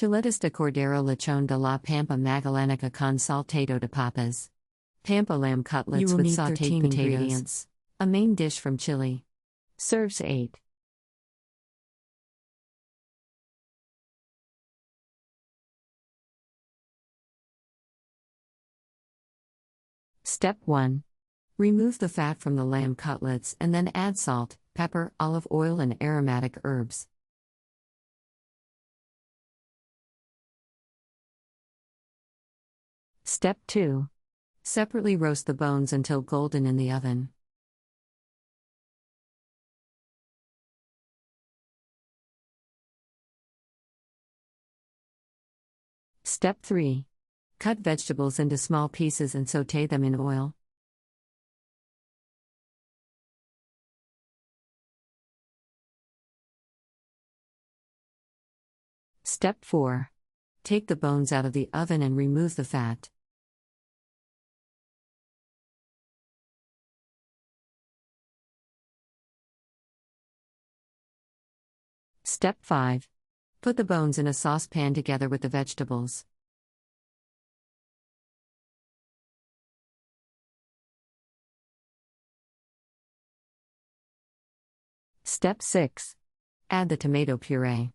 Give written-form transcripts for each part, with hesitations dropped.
Chuletas de Cordero Lechon de la Pampa Magallanica con Salteado de Papas. Pampa lamb cutlets You will with need sautéed 13 potatoes. ingredients. A main dish from Chile. Serves 8. Step 1. Remove the fat from the lamb cutlets and then add salt, pepper, olive oil, and aromatic herbs. Step 2. Separately roast the bones until golden in the oven. Step 3. Cut vegetables into small pieces and sauté them in oil. Step 4. Take the bones out of the oven and remove the fat. Step 5. Put the bones in a saucepan together with the vegetables. Step 6. Add the tomato puree.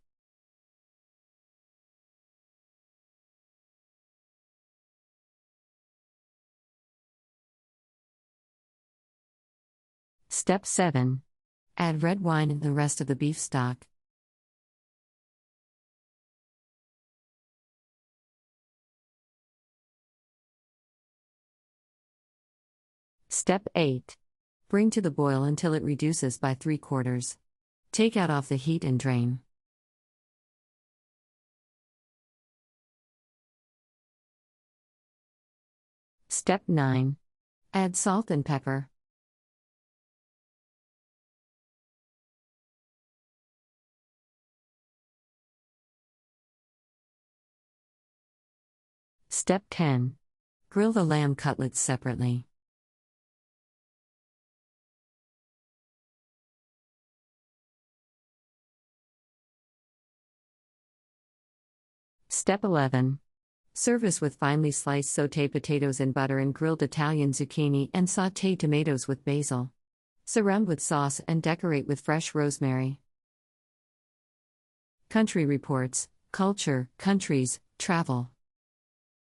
Step 7. Add red wine and the rest of the beef stock. Step 8. Bring to the boil until it reduces by 3/4. Take out off the heat and drain. Step 9. Add salt and pepper. Step 10. Grill the lamb cutlets separately. Step 11. Service with finely sliced sauté potatoes in butter and grilled Italian zucchini and sauté tomatoes with basil. Surround with sauce and decorate with fresh rosemary. Country Reports, Culture, Countries, Travel.